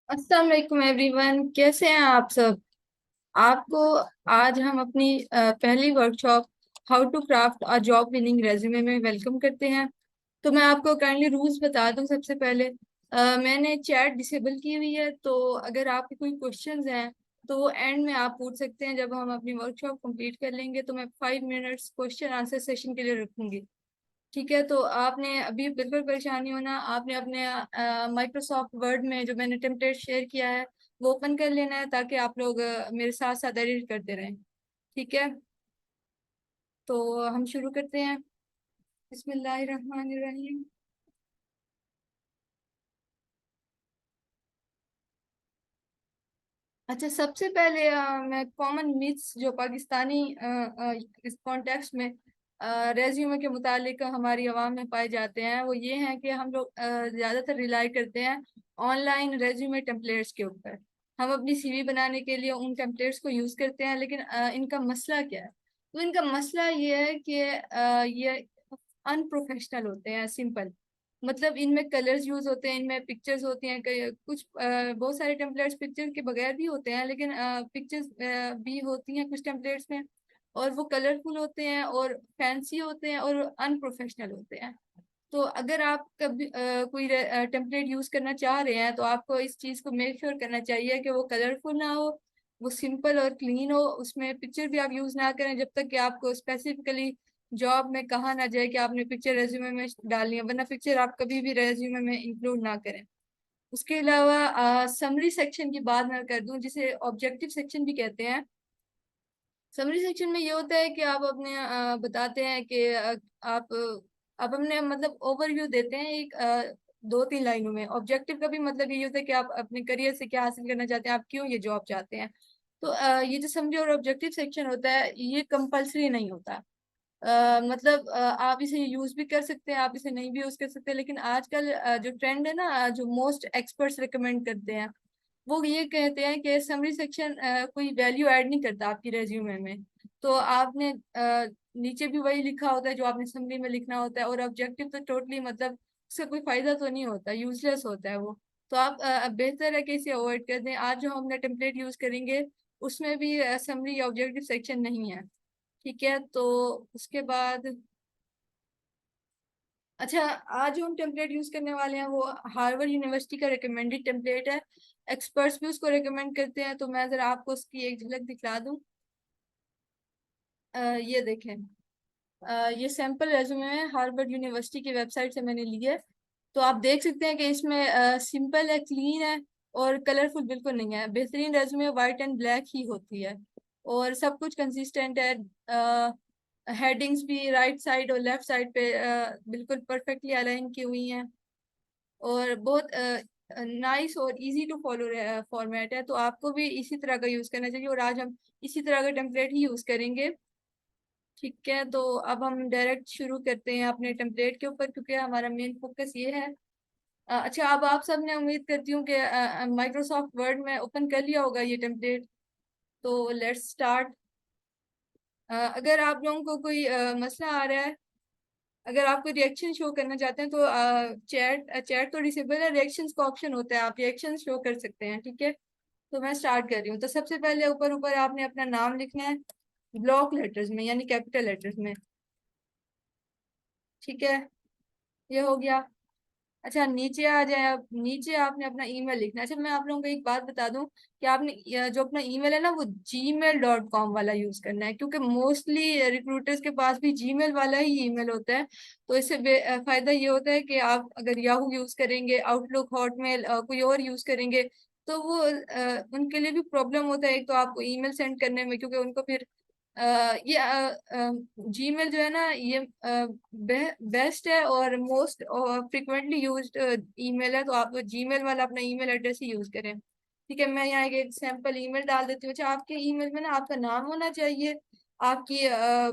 अस्सलाम वालेकुम एवरीवन, कैसे हैं आप सब। आपको आज हम अपनी पहली workshop how to craft a job winning resume में वेलकम करते हैं। तो मैं आपको काइंडली रूल्स बता दूं। सबसे पहले मैंने चैट डिसेबल की हुई है, तो अगर आपके कोई क्वेश्चंस हैं तो वो एंड में आप पूछ सकते हैं। जब हम अपनी वर्कशॉप कंप्लीट कर लेंगे तो मैं 5 मिनट्स क्वेश्चन आंसर सेशन के लिए रखूंगी। ठीक है, तो आपने अभी बिल्कुल परेशानी होना, आपने अपने माइक्रोसॉफ्ट वर्ड में जो मैंने टेम्पलेट शेयर किया है वो ओपन कर लेना है, ताकि आप लोग मेरे साथ साथ एडिट करते रहें। ठीक है, तो हम शुरू करते हैं। बिस्मिल्लाहिर्रहमानिर्रहीम। अच्छा, सबसे पहले मैं कॉमन मिथ्स जो पाकिस्तानी इस कॉन्टेक्स्ट में रेज्यूमे के मुतालिक हमारी आवाम में पाए जाते हैं, वो ये हैं कि हम लोग ज़्यादातर रिलाई करते हैं ऑनलाइन रेज्यूमे टेम्पलेट्स के ऊपर। हम अपनी सीवी बनाने के लिए उन टेम्पलेट्स को यूज़ करते हैं, लेकिन इनका मसला क्या है। तो इनका मसला ये है कि ये अनप्रोफेशनल होते हैं, सिंपल। मतलब इनमें कलर्स यूज होते हैं, इनमें पिक्चर्स होती हैं, कुछ बहुत सारे टेम्पलेट्स पिक्चर के बगैर भी होते हैं, लेकिन पिक्चर्स भी होती हैं कुछ टेम्पलेट्स में। और वो कलरफुल होते हैं और फैंसी होते हैं और अनप्रोफेशनल होते हैं। तो अगर आप कभी कोई टेम्पलेट यूज करना चाह रहे हैं तो आपको इस चीज को मेक श्योर करना चाहिए कि वो कलरफुल ना हो, वो सिंपल और क्लीन हो। उसमें पिक्चर भी आप यूज ना करें जब तक कि आपको स्पेसिफिकली जॉब में कहा ना जाए कि आपने पिक्चर रेज्यूमे में डालनी है, वरना पिक्चर आप कभी भी रेज्यूमे में इंक्लूड ना करें। उसके अलावा समरी सेक्शन की बात मैं कर दूं, जिसे ऑब्जेक्टिव सेक्शन भी कहते हैं। समरी सेक्शन में ये होता है कि आप अपने बताते हैं कि आप अपने मतलब ओवरव्यू देते हैं एक 2-3 लाइनों में। ऑब्जेक्टिव का भी मतलब ये होता है कि आप अपने करियर से क्या हासिल करना चाहते हैं, आप क्यों ये जॉब चाहते हैं। तो ये जो समरी और ऑब्जेक्टिव सेक्शन होता है ये कंपलसरी नहीं होता। मतलब आप इसे यूज भी कर सकते हैं, आप इसे नहीं भी यूज कर सकते, लेकिन आजकल जो ट्रेंड है ना, जो मोस्ट एक्सपर्ट्स रिकमेंड करते हैं वो ये कहते हैं कि समरी सेक्शन कोई वैल्यू ऐड नहीं करता आपकी रेज्यूमे में। तो आपने नीचे भी वही लिखा होता है जो आपने समरी में लिखना होता है, और ऑब्जेक्टिव तो टोटली मतलब उसका कोई फायदा तो नहीं होता, यूजलेस होता है वो। तो आप बेहतर है कि इसे अवॉइड कर दें। आज जो हम अपना टेम्पलेट यूज करेंगे उसमें भी समरी या ऑब्जेक्टिव सेक्शन नहीं है। ठीक है, तो उसके बाद अच्छा, आज जो हम टेम्पलेट यूज करने वाले हैं वो हार्वर्ड यूनिवर्सिटी का रिकमेंडेड टेम्पलेट है। एक्सपर्ट्स भी उसको रिकमेंड करते हैं, तो मैं जरा आपको उसकी एक झलक दिखला दूं। ये देखें, ये सैंपल रेज्यूमे है, हार्वर्ड यूनिवर्सिटी की वेबसाइट से मैंने ली है। तो आप देख सकते हैं कि इसमें सिंपल है, क्लीन है और कलरफुल बिल्कुल नहीं है। बेहतरीन रेज्यूमे वाइट एंड ब्लैक ही होती है और सब कुछ कंसिस्टेंट है। हेडिंग्स भी राइट साइड और लेफ्ट साइड पे बिल्कुल परफेक्टली अलाइन की हुई हैं, और बहुत नाइस और इजी टू फॉलो फॉर्मेट है। तो आपको भी इसी तरह का यूज करना चाहिए, और आज हम इसी तरह का टेम्पलेट ही यूज करेंगे। ठीक है, तो अब हम डायरेक्ट शुरू करते हैं अपने टेम्पलेट के ऊपर, क्योंकि हमारा मेन फोकस ये है। अच्छा, अब आप सब ने उम्मीद करती हूँ कि माइक्रोसॉफ्ट वर्ड में ओपन कर लिया होगा ये टेम्पलेट। तो लेट्स स्टार्ट। अगर आप लोगों को कोई मसला आ रहा है, अगर आप कोई रिएक्शन शो करना चाहते हैं तो चैट चैट तो डिसेबल है, रिएक्शंस का ऑप्शन होता है, आप रिएक्शन शो कर सकते हैं। ठीक है, तो मैं स्टार्ट कर रही हूँ। तो सबसे पहले ऊपर ऊपर आपने अपना नाम लिखना है, ब्लॉक लेटर्स में यानी कैपिटल लेटर्स में। ठीक है, ये हो गया। अच्छा, नीचे आ जाए। अब नीचे आपने अपना ईमेल लिखना है। अच्छा, मैं आप लोगों को एक बात बता दूं कि आपने जो अपना ईमेल है ना वो gmail.com वाला यूज करना है, क्योंकि मोस्टली रिक्रूटर्स के पास भी जीमेल वाला ही ईमेल होता है। तो इससे फायदा ये होता है कि आप अगर याहू यूज करेंगे, आउटलुक, हॉटमेल कोई और यूज करेंगे तो वो उनके लिए भी प्रॉब्लम होता है एक तो आपको ईमेल सेंड करने में, क्योंकि उनको फिर ये जीमेल जो है ना ये बेस्ट है और मोस्ट फ्रिक्वेंटली यूज्ड ईमेल है। तो आप जीमेल वाला अपना ईमेल एड्रेस ही यूज करें। ठीक है, मैं यहाँ एक सैंपल ईमेल डाल देती हूँ। अच्छा, आपके ईमेल में ना आपका नाम होना चाहिए, आपकी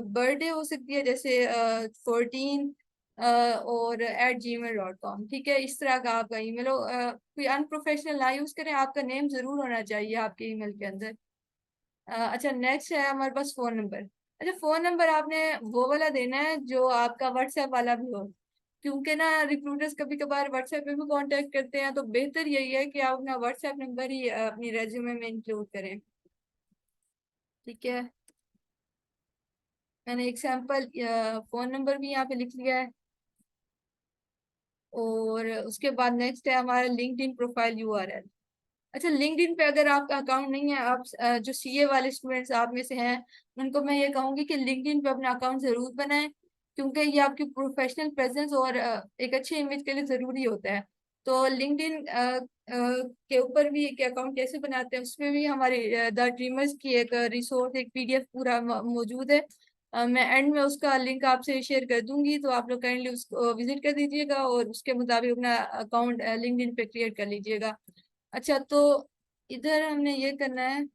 बर्थडे हो सकती है जैसे 14 और @gmail.com। ठीक है, इस तरह का आपका ईमेल हो। कोई अनप्रोफेशनल ना यूज करें, आपका नेम जरूर होना चाहिए आपके ईमेल के अंदर। अच्छा, नेक्स्ट है हमारे पास फोन नंबर। अच्छा, फोन नंबर आपने वो वाला देना है जो आपका व्हाट्सएप वाला भी हो, क्योंकि ना रिक्रूटर्स कभी कभार व्हाट्सएप पे भी कांटेक्ट करते हैं, तो बेहतर यही है कि आप अपना व्हाट्सएप नंबर ही अपनी रेज्यूमे में इंक्लूड करें। ठीक है, मैंने एक सैंपल फोन नंबर भी यहाँ पे लिख लिया है। और उसके बाद नेक्स्ट है हमारा लिंक्डइन प्रोफाइल यूआरएल। अच्छा, लिंक्डइन पे अगर आपका अकाउंट नहीं है, आप जो सीए वाले स्टूडेंट्स आप में से हैं, उनको मैं ये कहूंगी कि लिंक्डइन पे अपना अकाउंट जरूर बनाएं, क्योंकि ये आपकी प्रोफेशनल प्रेजेंस और एक अच्छी इमेज के लिए जरूरी होता है। तो लिंक्डइन के ऊपर भी एक अकाउंट कैसे बनाते हैं, उसमें भी हमारी द ड्रीमर्स की एक रिसोर्स, एक पीडीएफ पूरा मौजूद है। मैं एंड में उसका लिंक आपसे शेयर कर दूंगी, तो आप लोग काइंडली उसको विजिट कर दीजिएगा और उसके मुताबिक अपना अकाउंट लिंक्डइन पे क्रिएट कर लीजिएगा। अच्छा, तो इधर हमने ये करना है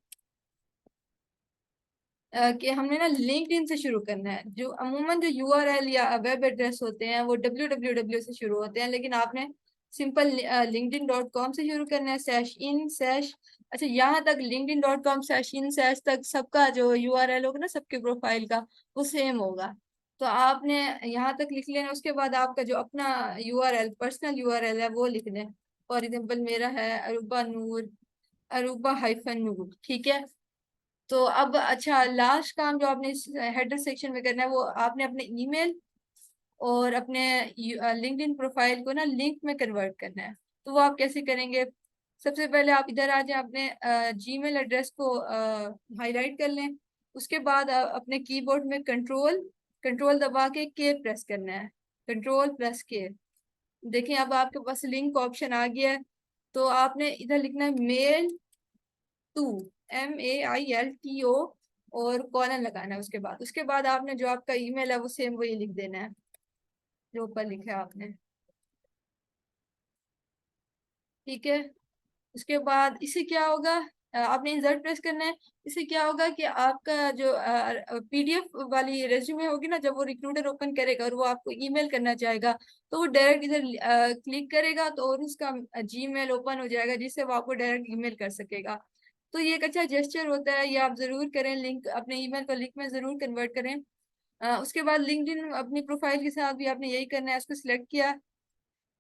कि हमने ना लिंक्डइन से शुरू करना है। जो अमूमन जो यूआरएल या वेब एड्रेस होते हैं वो www से शुरू होते हैं, लेकिन आपने सिंपल linkedin.com से शुरू करना है, स्लैश इन स्लैश। अच्छा, यहाँ तक linkedin.com स्लैश इन स्लैश तक सबका जो यूआरएल होगा ना, सबके प्रोफाइल का वो सेम होगा। तो आपने यहाँ तक लिख लेना। उसके बाद आपका जो अपना यूआरएल, पर्सनल यूआरएल है, वो लिख दें। फॉर एग्जाम्पल मेरा है अरूबा नूर, अरूबा हाइफन नूर। ठीक है, तो अब अच्छा, लास्ट काम जो आपने इस हेडर सेक्शन में करना है, वो आपने अपने ईमेल और अपने लिंक्डइन प्रोफाइल को ना लिंक में कन्वर्ट करना है। तो वो आप कैसे करेंगे? सबसे पहले आप इधर आ जाए, अपने जीमेल एड्रेस को हाईलाइट कर लें। उसके बाद अपने कीबोर्ड में कंट्रोल कंट्रोल दबा के प्रेस करना है, कंट्रोल प्लस के। देखें, अब आपके पास लिंक ऑप्शन आ गया है। तो आपने इधर लिखना है मेल टू, MAILTO, और कॉलन लगाना है। उसके बाद आपने जो आपका ईमेल है वो सेम वही लिख देना है जो ऊपर लिखा है आपने। ठीक है, उसके बाद इससे क्या होगा, आपने इंसर्ट प्रेस करना है। इससे क्या होगा कि आपका जो पीडीएफ वाली रेज्यूमे होगी ना, जब वो रिक्रूटर ओपन करेगा और वो आपको ईमेल करना चाहेगा, तो वो डायरेक्ट इधर क्लिक करेगा, तो और उसका जीमेल ओपन हो जाएगा, जिससे वो आपको डायरेक्ट ईमेल कर सकेगा। तो ये एक अच्छा जेस्चर होता है, ये आप जरूर करें। लिंक, अपने ईमेल को लिंक में जरूर कन्वर्ट करें। उसके बाद लिंक्डइन अपनी प्रोफाइल के साथ भी आपने यही करना है। उसको सिलेक्ट किया,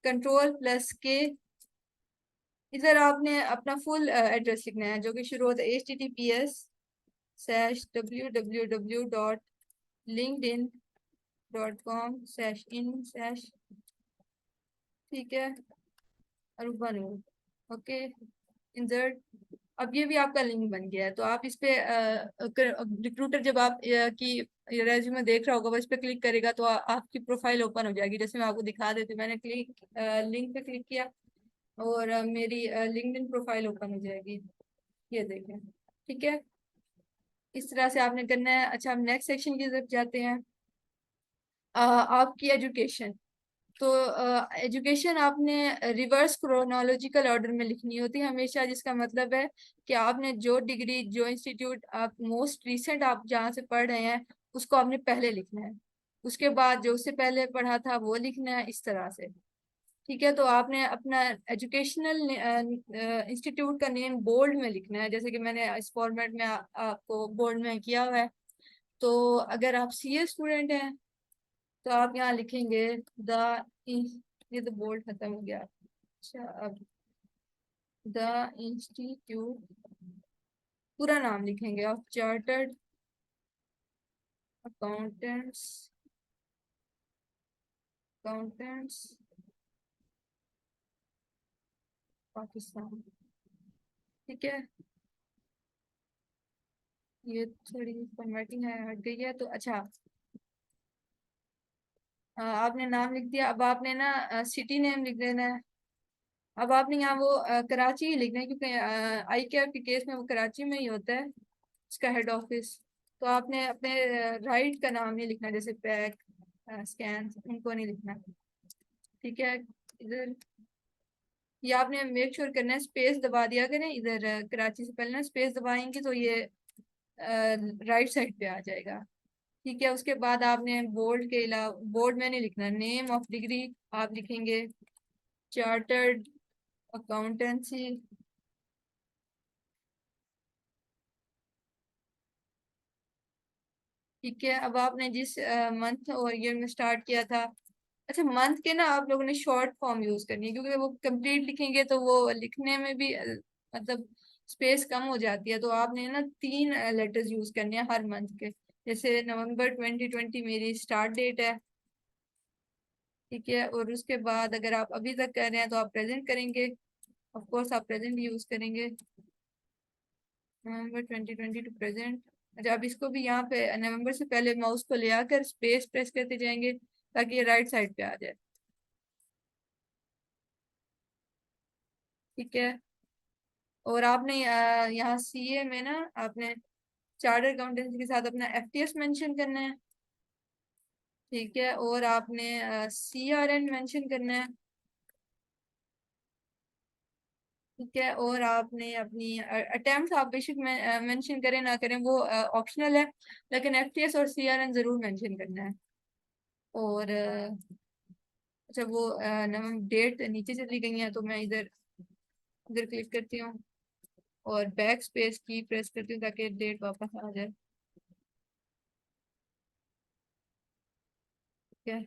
कंट्रोल प्लस के। इधर आपने अपना फुल एड्रेस लिखना है, जो कि शुरू होता है https://www.linkedin.com/in/। ठीक है, अरूबा नूर। Okay, insert. अब ये भी आपका लिंक बन गया है। तो आप इस पे रिक्रूटर जब आप की रेज्यूमे देख रहा होगा, वो इस पे क्लिक करेगा, तो आपकी प्रोफाइल ओपन हो जाएगी। जैसे मैं आपको दिखा देती हूँ, मैंने लिंक पे क्लिक किया और मेरी लिंक्डइन प्रोफाइल ओपन हो जाएगी। ये देखें। ठीक है, इस तरह से आपने करना है। अच्छा, हम नेक्स्ट सेक्शन की तरफ जाते हैं। आपकी एजुकेशन। तो एजुकेशन आपने रिवर्स क्रोनोलॉजिकल ऑर्डर में लिखनी होती है हमेशा, जिसका मतलब है कि आपने जो डिग्री, जो इंस्टीट्यूट आप मोस्ट रिसेंट आप जहाँ से पढ़ रहे हैं, उसको आपने पहले लिखना है। उसके बाद जो उससे पहले पढ़ा था वो लिखना है, इस तरह से। ठीक है, तो आपने अपना एजुकेशनल इंस्टीट्यूट का नेम बोल्ड में लिखना है, जैसे कि मैंने इस फॉर्मेट में आपको बोल्ड में किया हुआ है। तो अगर आप सीए स्टूडेंट हैं, तो आप यहाँ लिखेंगे द, ये तो बोल्ड खत्म हो गया। अच्छा, अब द इंस्टीट्यूट, पूरा नाम लिखेंगे, of chartered accountants, accountants Pakistan. ठीक है, ये थोड़ी फॉर्मेटिंग है, हट गई है। तो अच्छा, आपने नाम लिख दिया। अब आपने ना सिटी नेम लिख देना है। अब आपने यहाँ वो कराची ही लिखना है, क्योंकि आई कैप के केस में वो कराची में ही होता है, उसका हेड ऑफिस। तो आपने अपने राइट का नाम नहीं लिखना, जैसे पैक, स्कैन, उनको नहीं लिखना। ठीक है, इधर ये आपने मेक श्योर करना है, स्पेस दबा दिया करें इधर। कराची से पहले ना स्पेस दबाएंगे तो ये राइट साइड पे आ जाएगा। ठीक है, उसके बाद आपने बोल्ड के अलावा, बोल्ड में नहीं लिखना, नेम ऑफ डिग्री आप लिखेंगे चार्टर्ड अकाउंटेंसी। ठीक है, अब आपने जिस मंथ और ईयर में स्टार्ट किया था, अच्छा, मंथ के ना आप लोगों ने शॉर्ट फॉर्म यूज करनी है, क्योंकि वो कंप्लीट लिखेंगे तो वो लिखने में भी मतलब स्पेस कम हो जाती है। तो आपने ना 3 लेटर्स यूज करने हैं हर मंथ के। जैसे नवंबर 2020 मेरी स्टार्ट डेट है, ठीक है। और उसके बाद अगर आप अभी तक कर रहे हैं तो आप प्रेजेंट करेंगे, ऑफ कोर्स आप प्रेजेंट यूज करेंगे। नवंबर 2020 टू प्रेजेंट। अच्छा, अब इसको भी यहाँ पे नवंबर से पहले माउस को ले आकर स्पेस प्रेस करते जाएंगे ताकि ये राइट साइड पे आ जाए, ठीक है। और आपने यहाँ सीए में ना आपने चार्टर्ड अकाउंटेंसी के साथ अपना एफटीएस मेंशन करना है, ठीक है। और आपने सीआरएन मेंशन करना है, ठीक है। और आपने अपनी अटेम्प्ट आप बेशक मेंशन करें ना करें वो ऑप्शनल है, लेकिन एफटीएस और सीआरएन जरूर मेंशन करना है। और अच्छा, वो डेट नीचे चली गई है तो मैं इधर इधर क्लिक करती हूँ और बैक स्पेस की प्रेस करती हूँ ताकि डेट वापस आ जाए, ठीक है।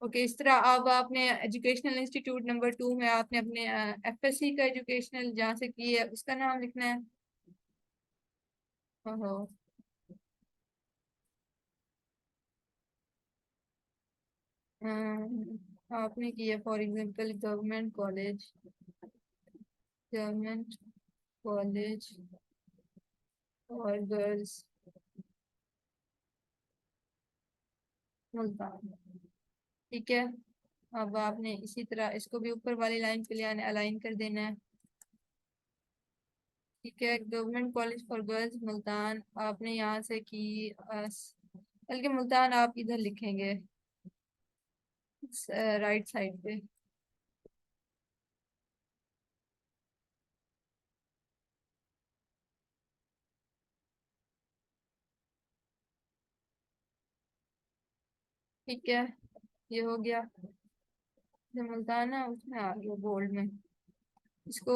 ओके, इस तरह अब आपने एजुकेशनल इंस्टीट्यूट नंबर 2 में आपने अपने एफएससी का एजुकेशनल जहाँ से की है उसका नाम लिखना है। ओहो, आपने की है फॉर एग्जांपल गवर्नमेंट कॉलेज और गर्ल्स मुल्तान, ठीक है। अब आपने इसी तरह इसको भी ऊपर वाली लाइन पे ले आने अलाइन कर देना है, ठीक है। Government college for girls Multan आपने यहाँ से की बल्कि मुल्तान आप इधर लिखेंगे राइट साइड पे, ठीक है। ये हो गया। जो मुल्तान है उसमें आ गया बोल्ड में। इसको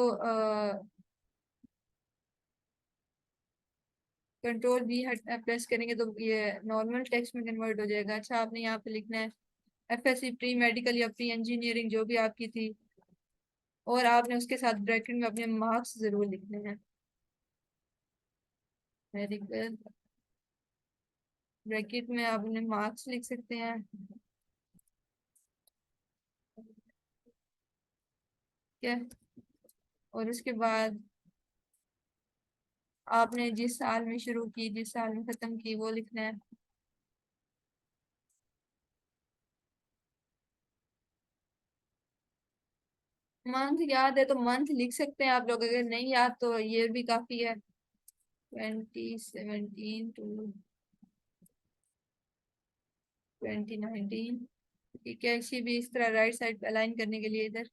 कंट्रोल भी हट प्रेस करेंगे तो ये नॉर्मल टेक्स्ट में कन्वर्ट हो जाएगा। अच्छा, आपने यहाँ पे लिखना है एफएससी प्री मेडिकल या प्री इंजीनियरिंग जो भी आपकी थी, और आपने उसके साथ ब्रैकेट में अपने मार्क्स जरूर लिखने हैं। मेडिकल ब्रैकेट में आप अपने मार्क्स लिख सकते हैं, ठीक है। और उसके बाद आपने जिस साल में शुरू की जिस साल में खत्म की वो लिखना है। मंथ याद है तो मंथ लिख सकते हैं आप लोग, अगर नहीं याद तो ईयर भी काफी है। 2017 टू 2019, ठीक है। इसी भी इस तरह राइट साइड पे अलाइन करने के लिए इधर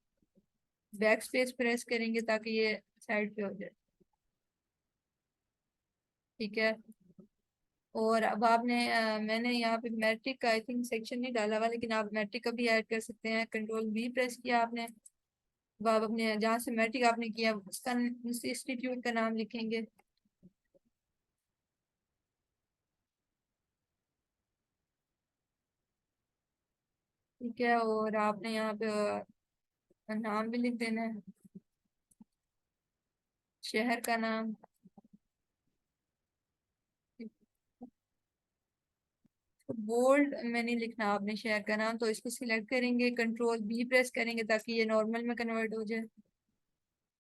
बैक स्पेस प्रेस करेंगे ताकि ये साइड पे हो जाए, ठीक है। और अब आपने मैंने यहाँ पे मैट्रिक का आई थिंक सेक्शन नहीं डाला हुआ, लेकिन आप मैट्रिक का भी ऐड कर सकते हैं। कंट्रोल बी प्रेस किया आपने, अब आप अपने जहाँ से मैट्रिक आपने किया उसका उस इंस्टीट्यूट का नाम लिखेंगे, ठीक है। और आपने यहाँ पे नाम भी लिख देना है, शहर का नाम, बोल्ड में नहीं लिखना आपने शहर का नाम, तो इसको सिलेक्ट करेंगे, कंट्रोल बी प्रेस करेंगे ताकि ये नॉर्मल में कन्वर्ट हो जाए,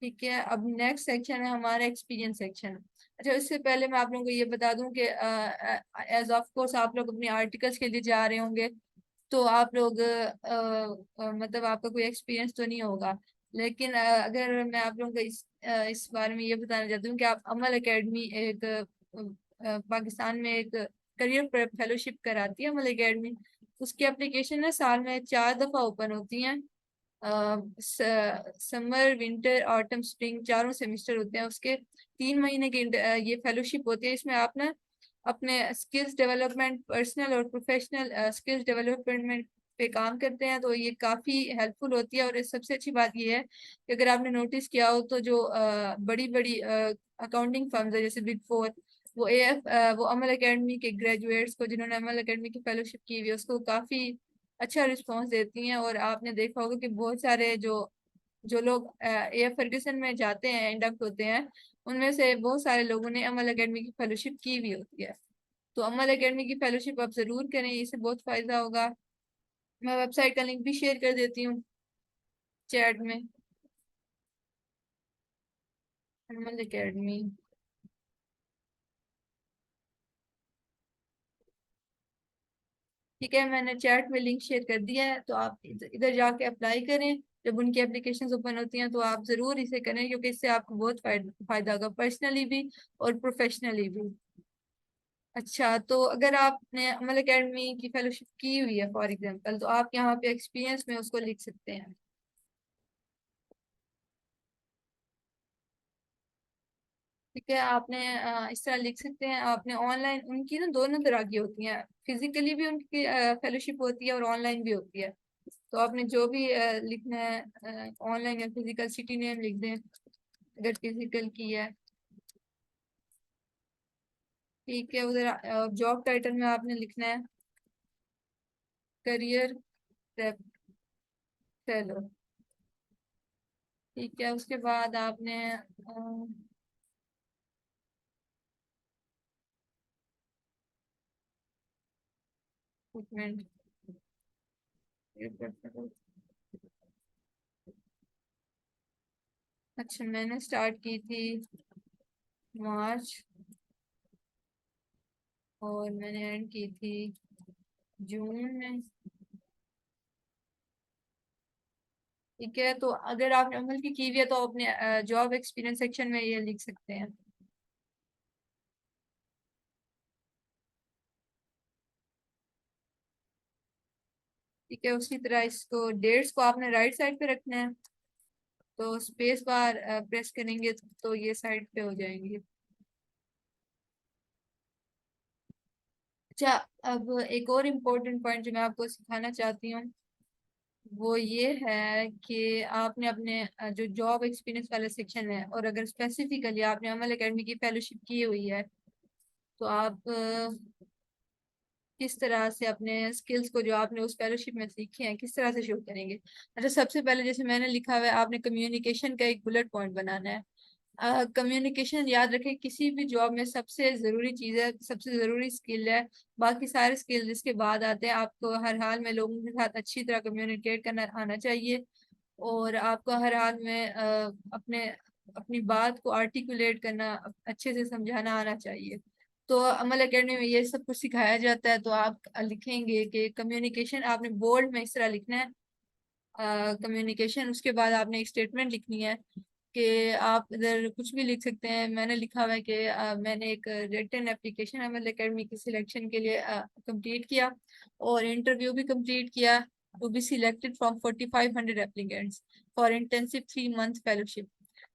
ठीक है। अब नेक्स्ट सेक्शन है हमारा एक्सपीरियंस सेक्शन। अच्छा, उससे पहले मैं आप लोगों को ये बता दूं कि एज ऑफ कोर्स आप लोग अपने आर्टिकल्स के लिए जा रहे होंगे, तो आप लोग मतलब आपका कोई एक्सपीरियंस तो नहीं होगा। लेकिन अगर मैं आप लोगों को इस बारे में ये बताना चाहती हूँ कि आप अमल एकेडमी एक पाकिस्तान में एक करियर फेलोशिप कराती है अमल एकेडमी। उसकी एप्लीकेशन है साल में 4 दफा ओपन होती हैं। समर विंटर ऑटम स्प्रिंग चारों सेमेस्टर होते हैं उसके। 3 महीने की ये फेलोशिप होती है। इसमें आप ना अपने स्किल्स डेवलपमेंट, पर्सनल और प्रोफेशनल स्किल्स डेवलपमेंट पे काम करते हैं, तो ये काफ़ी हेल्पफुल होती है। और सबसे अच्छी बात ये है कि अगर आपने नोटिस किया हो तो जो बड़ी बड़ी अकाउंटिंग फर्म्स है जैसे बिग 4, वो वो अमल एकेडमी के ग्रेजुएट्स को जिन्होंने अमल एकेडमी की फेलोशिप की हुई है उसको काफ़ी अच्छा रिस्पॉन्स देती हैं। और आपने देखा होगा कि बहुत सारे जो जो लोग ए फर्ग्यूसन में जाते हैं, इंडक्ट होते हैं, उनमें से बहुत सारे लोगों ने अमल एकेडमी की फेलोशिप की भी होती है। तो अमल एकेडमी की फेलोशिप आप जरूर करें, इससे बहुत फायदा होगा। मैं वेबसाइट का लिंक भी शेयर कर देती हूँ चैट में। अमल एकेडमी, ठीक है, मैंने चैट में लिंक शेयर कर दिया है, तो आप इधर जाके अप्लाई करें। जब उनकी एप्लीकेशंस ओपन होती हैं तो आप जरूर इसे करें, क्योंकि इससे आपको बहुत फायदा होगा, पर्सनली भी और प्रोफेशनली भी। अच्छा, तो अगर आपने अमल एकेडमी की फेलोशिप की हुई है फॉर एग्जांपल, तो आप यहाँ पे एक्सपीरियंस में उसको लिख सकते हैं। ठीक है, आपने इस तरह लिख सकते हैं। आपने ऑनलाइन, उनकी ना दोनों तरह की होती हैं, फिजिकली भी उनकी फेलोशिप होती है और ऑनलाइन भी होती है। तो आपने जो भी लिखना है, ऑनलाइन या फिजिकल, सिटी नेम लिख दें अगर फिजिकल की है। ठीक है, उधर जॉब टाइटल में आपने लिखना है करियर फेलो। ठीक है, उसके बाद आपने recruitment, अच्छा मैंने स्टार्ट की थी मार्च और मैंने एंड की थी जून में। ठीक है, तो अगर आपने अमल की हुई है तो अपने जॉब एक्सपीरियंस सेक्शन में ये लिख सकते हैं। ठीक है, उसी तरह इसको डेट्स को आपने राइट साइड पे रखना है, तो स्पेस बार प्रेस करेंगे तो ये साइड पे हो जाएंगे। अच्छा, अब एक और इम्पोर्टेंट पॉइंट जो मैं आपको सिखाना चाहती हूँ वो ये है कि आपने अपने जो जॉब एक्सपीरियंस वाला सेक्शन है, और अगर स्पेसिफिकली आपने अमल एकेडमी की फेलोशिप की हुई है, तो आप किस तरह से अपने स्किल्स को जो आपने उस फेलोशिप में सीखे हैं किस तरह से शो करेंगे। अच्छा, सबसे पहले जैसे मैंने लिखा हुआ है, आपने कम्युनिकेशन का एक बुलेट पॉइंट बनाना है। कम्युनिकेशन याद रखें, किसी भी जॉब में सबसे जरूरी चीज है, सबसे जरूरी स्किल है। बाकी सारे स्किल इसके बाद आते हैं। आपको हर हाल में लोगों के साथ अच्छी तरह कम्युनिकेट करना आना चाहिए, और आपको हर हाल में अपने अपनी बात को आर्टिकुलेट करना, अच्छे से समझाना आना चाहिए। तो अमल एकेडमी में ये सब कुछ सिखाया जाता है। तो आप लिखेंगे कि कम्युनिकेशन, आपने बोल्ड में इस तरह लिखना है कम्युनिकेशन। उसके बाद आपने एक स्टेटमेंट लिखनी है कि आप इधर कुछ भी लिख सकते हैं। मैंने लिखा हुआ है कि मैंने एक रिटन एप्लीकेशन अमल एकेडमी की सिलेक्शन के लिए कंप्लीट किया, और इंटरव्यू भी कंप्लीट किया, to be selected from 4500 applicants for intensive 3 month fellowship.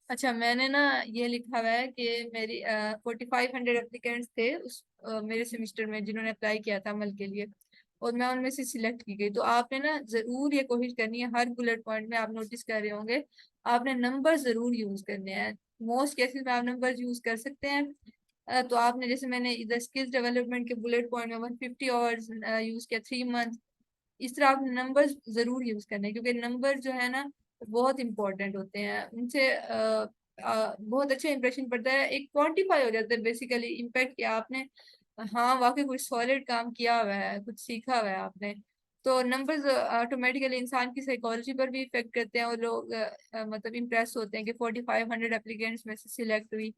अच्छा, मैंने ना ये लिखा हुआ है कि मेरी 4500 एप्लीकेंट्स थे उस मेरे सेमेस्टर में जिन्होंने अप्लाई किया था अमल के लिए, और मैं उनमें से सिलेक्ट की गई। तो आपने ना जरूर ये कोशिश करनी है, हर बुलेट पॉइंट में आप नोटिस कर रहे होंगे, आपने नंबर जरूर यूज करने हैं। मोस्ट केसेस में आप नंबर यूज कर सकते हैं। तो आपने जैसे मैंने इधर स्किल्स डेवलपमेंट के बुलेट पॉइंट में 150 आवर्स यूज किया, 3 मंथ। इस तरह आप नंबर्स जरूर यूज करने हैं, क्योंकि नंबर जो है ना बहुत इंपॉर्टेंट होते हैं। उनसे बहुत अच्छा इंप्रेशन पड़ता है, एक क्वांटिफाई हो जाता है बेसिकली इम्पैक्ट कि आपने हाँ वाकई कुछ सॉलिड काम किया हुआ है, कुछ सीखा हुआ है आपने। तो नंबर्स ऑटोमेटिकली इंसान की साइकोलॉजी पर भी इफेक्ट करते हैं, और लोग मतलब इम्प्रेस होते हैं कि 4500 एप्लीकेंट्स में से सिलेक्ट हुई।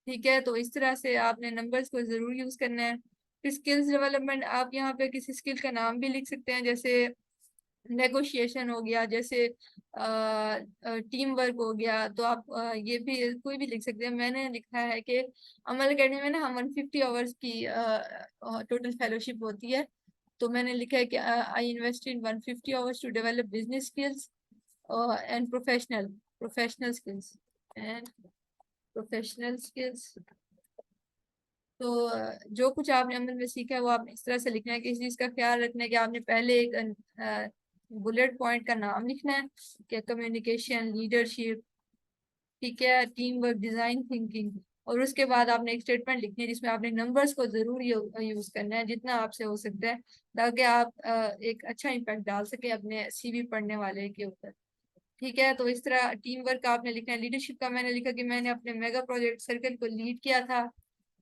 ठीक है, तो इस तरह से आपने नंबर्स को जरूर यूज करना है। फिर स्किल्स डेवलपमेंट, आप यहाँ पे किसी स्किल का नाम भी लिख सकते हैं, जैसे नेगोशिएशन हो गया, जैसे टीम वर्क हो गया। तो आप ये भी कोई भी लिख सकते हैं। मैंने लिखा है कि अमल अकेडमी में ना हम 150 आवर्स की टोटल फेलोशिप होती है। तो मैंने लिखा है कि I invest in 150 hours to develop business skills and professional skills and professional skills. तो जो कुछ आपने अमल में सीखा है वो आपने इस तरह से लिखना है कि इस चीज का ख्याल रखना है कि आपने पहले एक बुलेट पॉइंट का नाम लिखना है कि कम्युनिकेशन, लीडरशिप, ठीक है, टीम वर्क, डिजाइन थिंकिंग, और उसके बाद आपने एक स्टेटमेंट लिखनी है जिसमें आपने नंबर्स को जरूर यूज करना है जितना आपसे हो सकता है, ताकि आप एक अच्छा इम्पैक्ट डाल सके अपने सीवी पढ़ने वाले के ऊपर। ठीक है, तो इस तरह टीम वर्क का आपने लिखना है। लीडरशिप का मैंने लिखा कि मैंने अपने मेगा प्रोजेक्ट सर्कल को लीड किया था,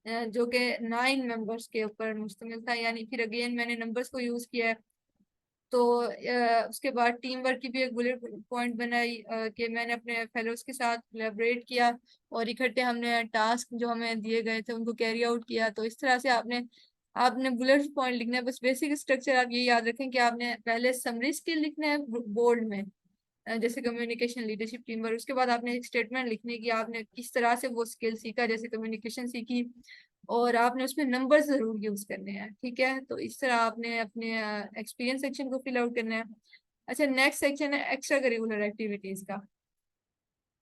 जो कि 9 मेंबर्स के ऊपर मुश्तमिल था, यानी फिर अगेन मैंने नंबर्स को यूज किया है। तो उसके बाद टीम वर्क की भी एक बुलेट पॉइंट बनाई, कि मैंने अपने फेलोज के साथ कोलैबोरेट किया और इकट्ठे हमने टास्क जो हमें दिए गए थे उनको कैरी आउट किया। तो इस तरह से आपने आपने बुलेट पॉइंट लिखना है। बस बेसिक स्ट्रक्चर आप ये याद रखें कि आपने पहले समरी स्किल लिखना है बोल्ड में, जैसे कम्युनिकेशन, लीडरशिप, टीम वर्क। उसके बाद आपने एक स्टेटमेंट लिखनी है कि आपने किस तरह से वो स्किल सीखा, जैसे कम्युनिकेशन सीखी, और आपने उसमें नंबर जरूर यूज करने हैं। ठीक है, तो इस तरह आपने अपने एक्सपीरियंस सेक्शन को फिल आउट करना है। अच्छा, नेक्स्ट सेक्शन है एक्स्ट्रा करिकुलर एक्टिविटीज का।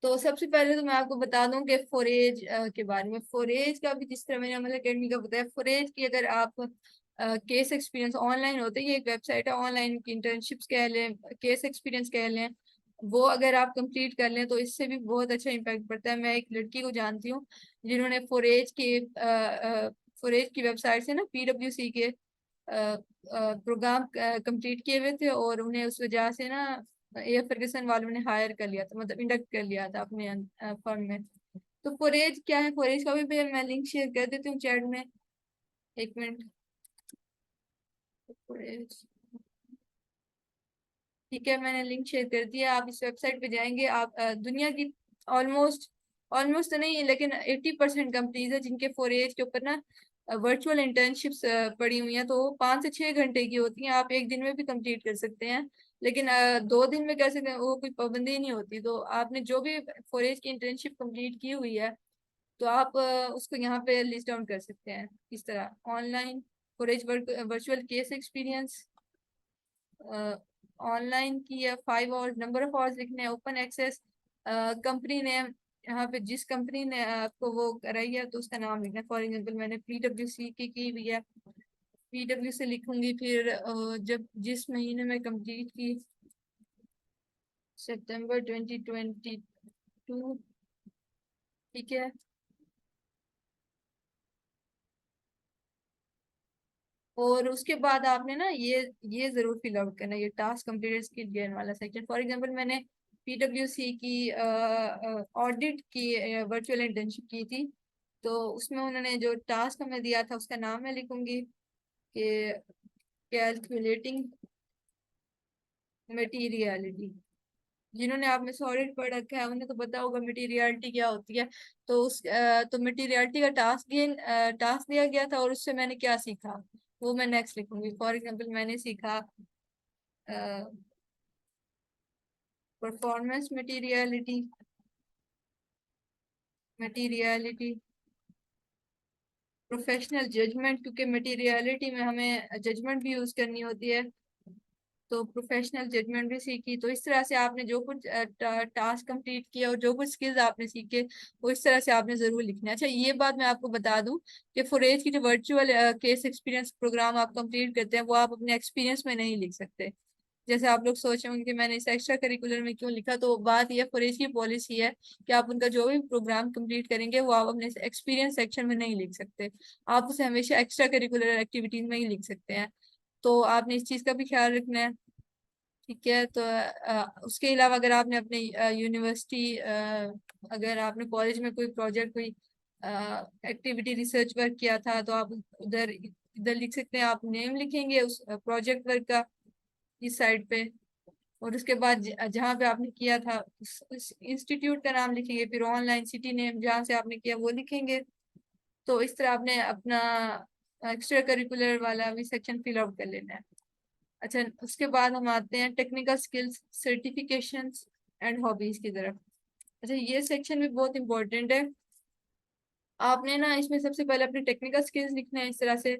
तो सबसे पहले तो मैं आपको बता दूं कि फोरेज के बारे में। फोरेज का भी जिस तरह मैंने अमल अकेडमी का बताया, फोरेज की अगर आप केस एक्सपीरियंस ऑनलाइन होते हैं, ये एक वेबसाइट है ऑनलाइन की, इंटर्नशिप्स कह लें, केस एक्सपीरियंस कह लें, वो अगर आप कंप्लीट कर लें तो इससे भी बहुत अच्छा इम्पैक्ट पड़ता है। मैं एक लड़की को जानती हूँ जिन्होंने फोरेज की वेबसाइट से ना PwC के प्रोग्राम कंप्लीट किए हुए थे, और उन्हें उस वजह से ना ए फर्गसन वालों ने हायर कर लिया था, मतलब इंडक्ट कर लिया था अपने फर्म में। तो फोरेज क्या है, फोरेज का भी मैं लिंक शेयर कर देती हूँ चैट में, 1 मिनट। फोरेज, ठीक है, मैंने लिंक शेयर कर दिया। आप इस वेबसाइट पे जाएंगे, आप दुनिया की ऑलमोस्ट ऑलमोस्ट तो नहीं लेकिन 80% कंपनीज है जिनके फोरेज के ऊपर ना वर्चुअल इंटर्नशिप्स पड़ी हुई हैं। तो वो 5 से 6 घंटे की होती हैं, आप एक दिन में भी कंप्लीट कर सकते हैं, लेकिन 2 दिन में कर सकते हैं, वो कोई पाबंदी नहीं होती। तो आपने जो भी फोरेज की इंटर्नशिप कंप्लीट की हुई है, तो आप उसको यहाँ पे लिस्ट डाउन कर सकते हैं इस तरह। Online forage virtual case experience online की है, 5 आवर्स, नंबर ऑफ आवर्स लिखने हैं, ओपन एक्सेस, कंपनी ने यहाँ पे जिस कंपनी ने आपको वो कराई है तो उसका नाम लिखना है। फॉर एग्जांपल मैंने PwC की हुई है, PW से लिखूंगी। फिर जब जिस महीने में कंप्लीट की, सितंबर 2022। ठीक है, और उसके बाद आपने ना ये जरूर फिल आउट करना है, ये टास्क कंप्लीटेड स्किल गेन वाला सेक्शन। फॉर एग्जांपल मैंने PwC की ऑडिट की वर्चुअल इंटर्नशिप की थी, तो उसमें उन्होंने जो टास्क हमें दिया था उसका नाम मैं लिखूंगी कि कैलकुलेटिंग मटीरियलिटी। जिन्होंने आप में से ऑडिट पढ़ रखा है उन्हें तो पता होगा मटीरियलिटी क्या होती है। तो तो मटीरियलिटी का टास्क दिया गया था, और उससे मैंने क्या सीखा वो मैं नेक्स्ट लिखूंगी। फॉर एग्जांपल मैंने सीखा performance materiality, materiality, professional judgement, क्योंकि मटीरियलिटी में हमें जजमेंट भी यूज करनी होती है, तो प्रोफेशनल जजमेंट भी सीखी। तो इस तरह से आपने जो कुछ टास्क कंप्लीट किया और जो कुछ स्किल्स आपने सीखे वो इस तरह से आपने जरूर लिखना है। अच्छा, ये बात मैं आपको बता दूं कि फोरेज की जो वर्चुअल केस एक्सपीरियंस प्रोग्राम आप कंप्लीट करते हैं वो आप अपने एक्सपीरियंस में नहीं लिख सकते। जैसे आप लोग सोच रहे होंगे कि मैंने इस एक्स्ट्रा करिकुलर में क्यों लिखा, तो बात यह फॉरेज की पॉलिसी है कि आप उनका जो भी प्रोग्राम कंप्लीट करेंगे वो आप अपने एक्सपीरियंस सेक्शन में नहीं लिख सकते, आप उसे हमेशा एक्स्ट्रा करिकुलर एक्टिविटीज में ही लिख सकते हैं। तो आपने इस चीज़ का भी ख्याल रखना है। ठीक है, तो उसके अलावा अगर आपने अपने यूनिवर्सिटी, अगर आपने कॉलेज में कोई प्रोजेक्ट, कोई एक्टिविटी, रिसर्च वर्क किया था, तो आप उधर इधर लिख सकते हैं। आप नेम लिखेंगे उस प्रोजेक्ट वर्क का इस साइड पे, और उसके बाद जहाँ पे आपने किया था उस इंस्टीट्यूट का नाम लिखेंगे, फिर ऑनलाइन सिटी नेम जहाँ से आपने किया वो लिखेंगे। तो इस तरह आपने अपना एक्स्ट्रा करिकुलर वाला भी सेक्शन फिल आउट कर लेना है। अच्छा, उसके बाद हम आते हैं technical skills, certifications and hobbies की तरफ। अच्छा, ये सेक्शन भी बहुत इंपॉर्टेंट है। आपने ना इसमें सबसे पहले अपने टेक्निकल स्किल्स लिखना है इस तरह से।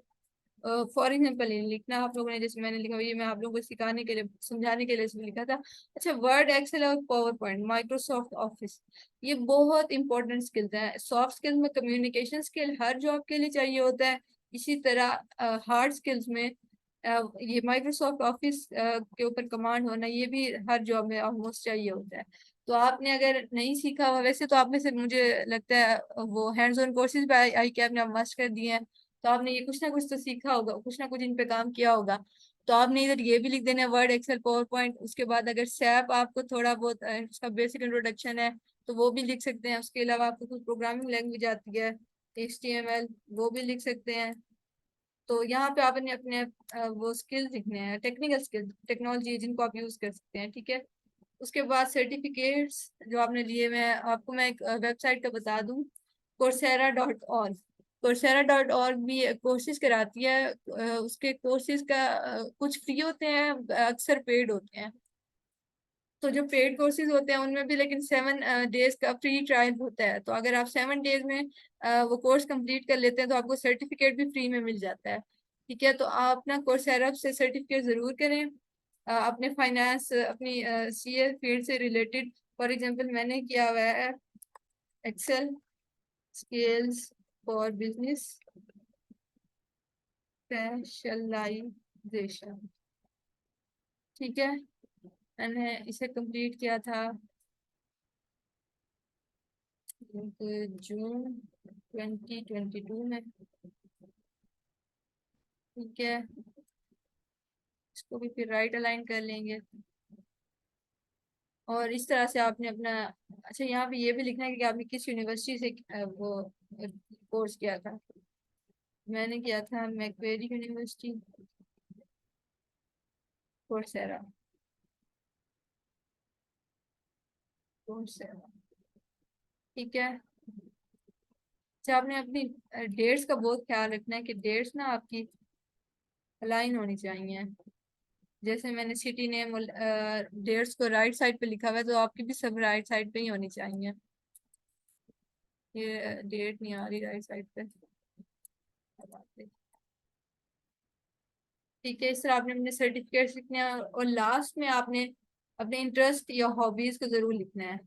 फॉर एग्जाम्पल ये लिखना आप लोगों ने, जैसे मैंने लिखा हुआ, ये मैं आप लोगों को सिखाने के लिए, समझाने के लिए इसमें लिखा था। अच्छा, वर्ड, एक्सेल और पावर पॉइंट, माइक्रोसॉफ्ट ऑफिस, ये बहुत इंपॉर्टेंट स्किल्स हैं। सॉफ्ट स्किल्स में कम्युनिकेशन स्किल हर जॉब के लिए चाहिए होता है, इसी तरह हार्ड स्किल्स में ये माइक्रोसॉफ्ट ऑफिस के ऊपर कमांड होना ये भी हर जॉब में ऑलमोस्ट चाहिए होता है। तो आपने अगर नहीं सीखा हुआ, वैसे तो आप में से मुझे लगता है वो हैंड्स ऑन कोर्सेज भी आई के आपने मस्ट कर दिए हैं, तो आपने ये कुछ ना कुछ तो सीखा होगा, कुछ ना कुछ इन पे काम किया होगा। तो आपने इधर ये भी लिख देना है वर्ड, एक्सेल, पावर पॉइंट। उसके बाद अगर सैप आपको थोड़ा बहुत उसका बेसिक इंट्रोडक्शन है तो वो भी लिख सकते हैं। उसके अलावा आपको कुछ प्रोग्रामिंग लैंग्वेज आती है, HTML, वो भी लिख सकते हैं। तो यहाँ पे आपने अपने वो स्किल्स लिखने हैं, टेक्निकल स्किल्स, टेक्नोलॉजी जिनको आप यूज कर सकते हैं, ठीक है। उसके बाद सर्टिफिकेट्स जो आपने लिए हुए हैं, आपको मैं एक वेबसाइट का बता दूं, coursera.org। coursera.org भी कोर्सेज कराती है। उसके कोर्सेज का कुछ फ्री होते हैं, अक्सर पेड होते हैं। तो जो पेड कोर्सेज होते हैं उनमें भी लेकिन 7 डेज का फ्री ट्रायल होता है। तो अगर आप 7 डेज में वो कोर्स कंप्लीट कर लेते हैं तो आपको सर्टिफिकेट भी फ्री में मिल जाता है, ठीक है। तो आप ना कोर्सेरा से सर्टिफिकेट जरूर करें। अपने फाइनेंस, अपनी CA फील्ड से रिलेटेड, फॉर एग्जांपल मैंने किया हुआ है Excel skills for business specialisation, ठीक है। मैंने इसे कंप्लीट किया था जून 2022 में, ठीक है। इसको भी फिर राइट अलाइन कर लेंगे। और इस तरह से आपने अपना, अच्छा यहाँ पे ये भी लिखना है कि आपने किस यूनिवर्सिटी से वो कोर्स किया था। मैंने किया था मैक्वेरी यूनिवर्सिटी, कोर्सेरा, कोर्सेरा, ठीक है। अच्छा आपने अपनी डेट्स का बहुत ख्याल रखना है कि डेट्स ना आपकी अलाइन होनी चाहिए। जैसे मैंने सिटी नेम और डेट्स को राइट साइड पे लिखा हुआ है, तो आपकी भी सब राइट साइड पे ही होनी चाहिए। ये डेट नहीं आ रही राइट साइड पे, ठीक है। इस तरह आपने अपने सर्टिफिकेट्स लिखने हैं, और लास्ट में आपने अपने इंटरेस्ट या हॉबीज को जरूर लिखना है।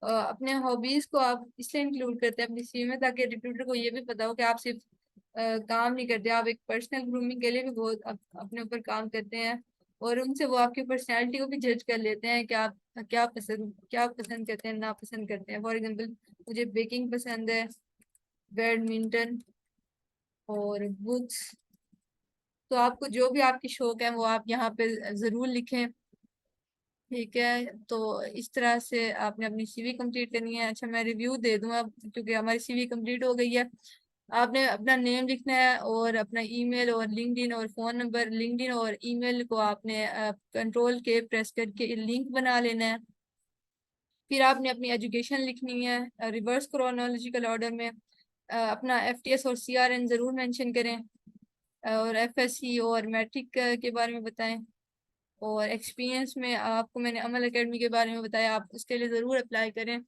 अपने हॉबीज को आप इसलिए इंक्लूड करते हैं अपनी सीवी में ताकि रिक्रूटर को ये भी पता हो कि आप सिर्फ काम नहीं करते, आप एक पर्सनल ग्रूमिंग के लिए भी बहुत अपने ऊपर काम करते हैं। और उनसे वो आपकी पर्सनैलिटी को भी जज कर लेते हैं कि आप क्या पसंद करते हैं, ना पसंद करते हैं। फॉर एग्जाम्पल मुझे बेकिंग पसंद है, बैडमिंटन और बुक्स। तो आपको जो भी आपकी शौक है वो आप यहाँ पे जरूर लिखें, ठीक है। तो इस तरह से आपने अपनी सीवी कंप्लीट करनी है। अच्छा मैं रिव्यू दे दूँ अब, क्योंकि हमारी सीवी कंप्लीट हो गई है। आपने अपना नेम लिखना है और अपना ईमेल और लिंक्डइन और फोन नंबर। लिंक्डइन और ईमेल को आपने कंट्रोल के प्रेस करके लिंक बना लेना है। फिर आपने अपनी एजुकेशन लिखनी है रिवर्स क्रोनोलॉजिकल ऑर्डर में। अपना FTS और CRN जरूर मेंशन करें, और FSC और मैट्रिक के बारे में बताएं। और एक्सपीरियंस में आपको मैंने अमल एकेडमी के बारे में बताया, आप उसके लिए ज़रूर अप्लाई करें।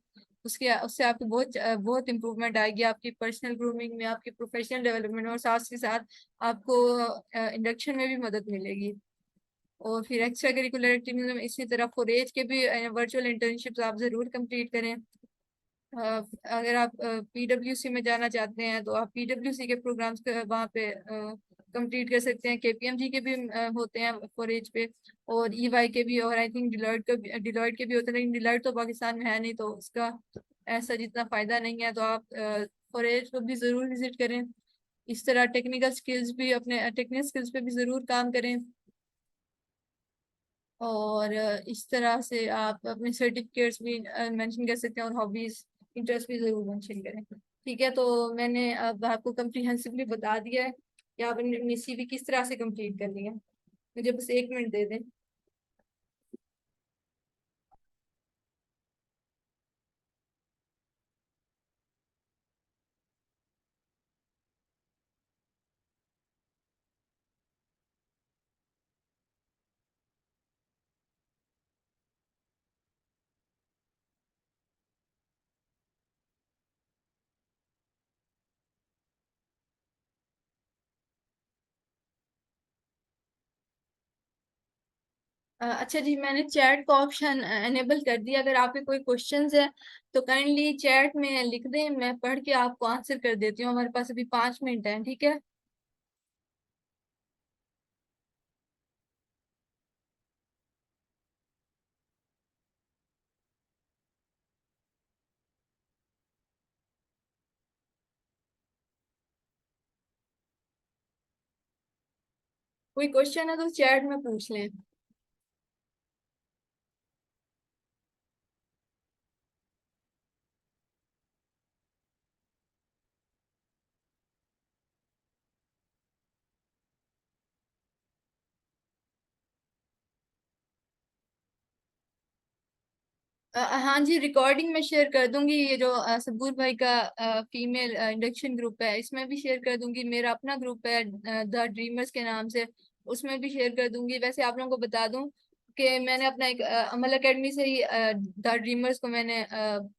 उसके उससे आपको बहुत इंप्रूवमेंट आएगी आपकी पर्सनल ग्रूमिंग में, आपकी प्रोफेशनल डेवलपमेंट में, और साथ के साथ आपको इंडक्शन में भी मदद मिलेगी। और फिर एक्स्ट्रा करिकुलर एक्टिविटीज में इसी तरह फोरेज के भी वर्चुअल इंटर्नशिप्स आप ज़रूर कंप्लीट करें। अगर आप PWC में जाना चाहते हैं तो आप PWC के प्रोग्राम्स वहाँ पे कंप्लीट कर सकते हैं। KPMG के भी होते हैं फॉरेज पे, और EY के भी, और आई थिंक डिलॉयट के भी होते हैं। लेकिन डिलॉयट तो पाकिस्तान में है नहीं, तो उसका ऐसा जितना फायदा नहीं है। तो आप फॉरेज को भी ज़रूर विजिट करें। इस तरह टेक्निकल स्किल्स भी, अपने टेक्निकल स्किल्स पे भी ज़रूर काम करें। और इस तरह से आप अपने सर्टिफिकेट्स भी मेंशन कर सकते हैं, और हॉबीज इंटरेस्ट भी जरूर मेंशन करें, ठीक है। तो मैंने अब आपको कम्प्रीहेंसिवली बता दिया है कि आपने अपनी CV किस तरह से कंप्लीट करनी है। मुझे बस 1 मिनट दे दें। अच्छा जी, मैंने चैट का ऑप्शन एनेबल कर दिया। अगर आपके कोई क्वेश्चंस है तो काइंडली चैट में लिख दें, मैं पढ़ के आपको आंसर कर देती हूँ। हमारे पास अभी 5 मिनट है, ठीक है। कोई क्वेश्चन है तो चैट में पूछ लें। हाँ जी, रिकॉर्डिंग में शेयर कर दूंगी। ये जो सबूर भाई का फीमेल इंडक्शन ग्रुप है, इसमें भी शेयर कर दूंगी। मेरा अपना ग्रुप है द ड्रीमर्स के नाम से, उसमें भी शेयर कर दूंगी। वैसे आप लोगों को बता दूं कि मैंने अपना एक अमल एकेडमी से ही द ड्रीमर्स को मैंने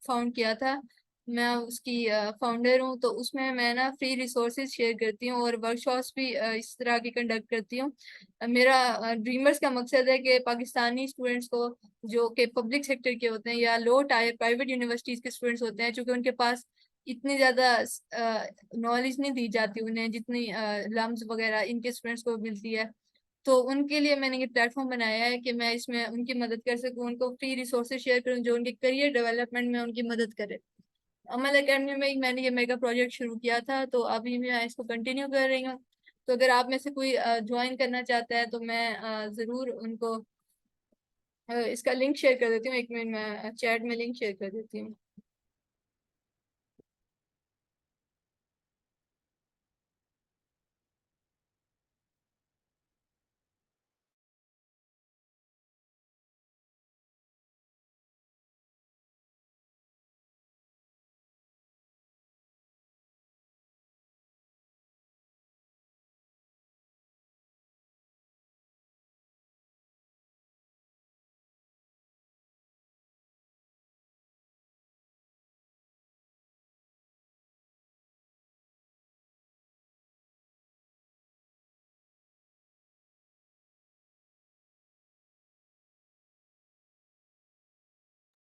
फाउंड किया था। मैं उसकी फाउंडर हूँ। तो उसमें मैं ना फ्री रिसोर्सेज शेयर करती हूँ और वर्कशॉप्स भी इस तरह की कंडक्ट करती हूँ। मेरा ड्रीमर्स का मकसद है कि पाकिस्तानी स्टूडेंट्स को, जो कि पब्लिक सेक्टर के होते हैं या लो टायर प्राइवेट यूनिवर्सिटीज के स्टूडेंट्स होते हैं, क्योंकि उनके पास इतनी ज्यादा नॉलेज नहीं दी जाती उन्हें जितनी लम्स वगैरह इनके स्टूडेंट्स को मिलती है। तो उनके लिए मैंने ये प्लेटफॉर्म बनाया है कि मैं इसमें उनकी मदद कर सकूं, उनको फ्री रिसोर्सेज शेयर करूं जो उनके करियर डेवलपमेंट में उनकी मदद करे। अमल अकेडमी में ही मैंने ये मेगा प्रोजेक्ट शुरू किया था, तो अभी मैं इसको कंटिन्यू कर रही हूँ। तो अगर आप में से कोई ज्वाइन करना चाहता है तो मैं जरूर उनको इसका लिंक शेयर कर देती हूँ। एक मिनट, मैं चैट में लिंक शेयर कर देती हूँ।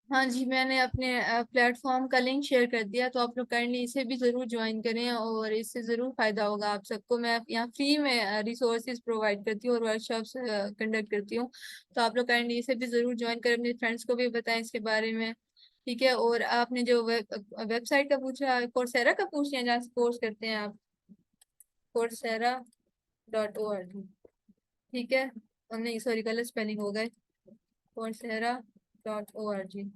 हाँ जी, मैंने अपने प्लेटफॉर्म का लिंक शेयर कर दिया, तो आप लोग काइंडली इसे भी जरूर ज्वाइन करें और इससे जरूर फायदा होगा आप सबको। मैं यहाँ फ्री में रिसोर्सेज प्रोवाइड करती हूँ और वर्कशॉप्स कंडक्ट करती हूँ। तो आप लोग काइंडली इसे भी जरूर ज्वाइन करें, अपने फ्रेंड्स को भी बताएं इसके बारे में। ठीक है। और आपने जो वेबसाइट का पूछा, कोर्सेरा का पूछ लिया जहाँ से कोर्स करते हैं आप, coursera.org। ठीक है। नहीं सॉरी, गलत स्पेलिंग हो गए। coursera.org।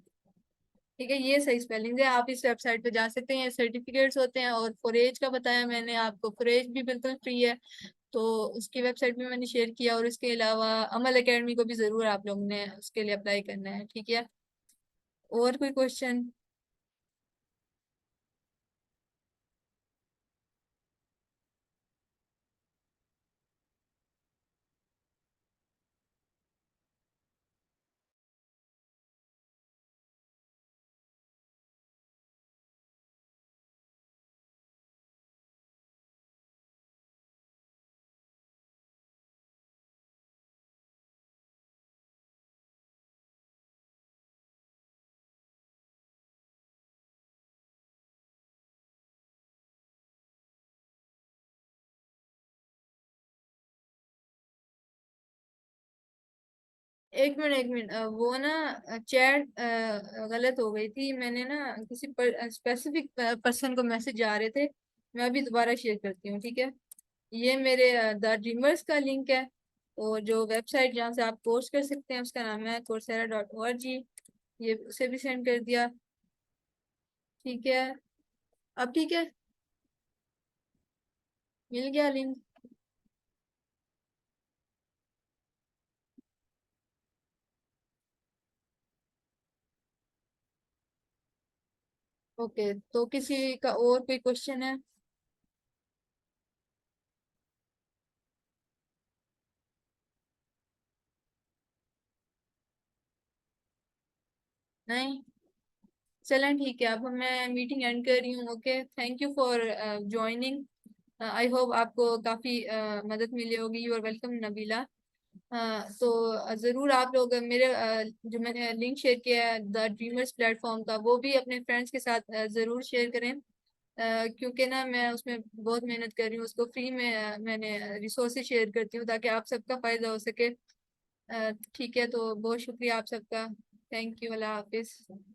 ठीक है, ये सही स्पेलिंग है। आप इस वेबसाइट पे जा सकते हैं, सर्टिफिकेट्स होते हैं। और फोरेज का बताया मैंने आपको, फोरेज भी बिल्कुल फ्री है। तो उसकी वेबसाइट भी मैंने शेयर किया। और इसके अलावा अमल एकेडमी को भी जरूर आप लोगों ने उसके लिए अप्लाई करना है। ठीक है। और कोई क्वेश्चन? एक मिनट एक मिनट, वो ना चैट गलत हो गई थी। मैंने ना किसी स्पेसिफिक पर्सन को मैसेज जा रहे थे। मैं अभी दोबारा शेयर करती हूँ। ठीक है। ये मेरे द ड्रीमर्स का लिंक है। और जो वेबसाइट जहाँ से आप कोर्स कर सकते हैं उसका नाम है coursera.org। ये उसे भी सेंड कर दिया। ठीक है। अब ठीक है, मिल गया लिंक। ओके, तो किसी का और कोई क्वेश्चन है? नहीं? चलें ठीक है, अब मैं मीटिंग एंड कर रही हूँ। Okay, thank you for joining. I hope आपको काफ़ी मदद मिली होगी। You are welcome Nabila. तो ज़रूर आप लोग मेरे जो मैंने लिंक शेयर किया है द ड्रीमर्स प्लेटफॉर्म का, वो भी अपने फ्रेंड्स के साथ ज़रूर शेयर करें। क्योंकि ना मैं उसमें बहुत मेहनत कर रही हूँ। उसको फ्री में मैंने रिसोर्सेज शेयर करती हूँ ताकि आप सबका फ़ायदा हो सके। ठीक है, तो बहुत शुक्रिया आप सबका। थैंक यू, अल्लाह हाफिज़।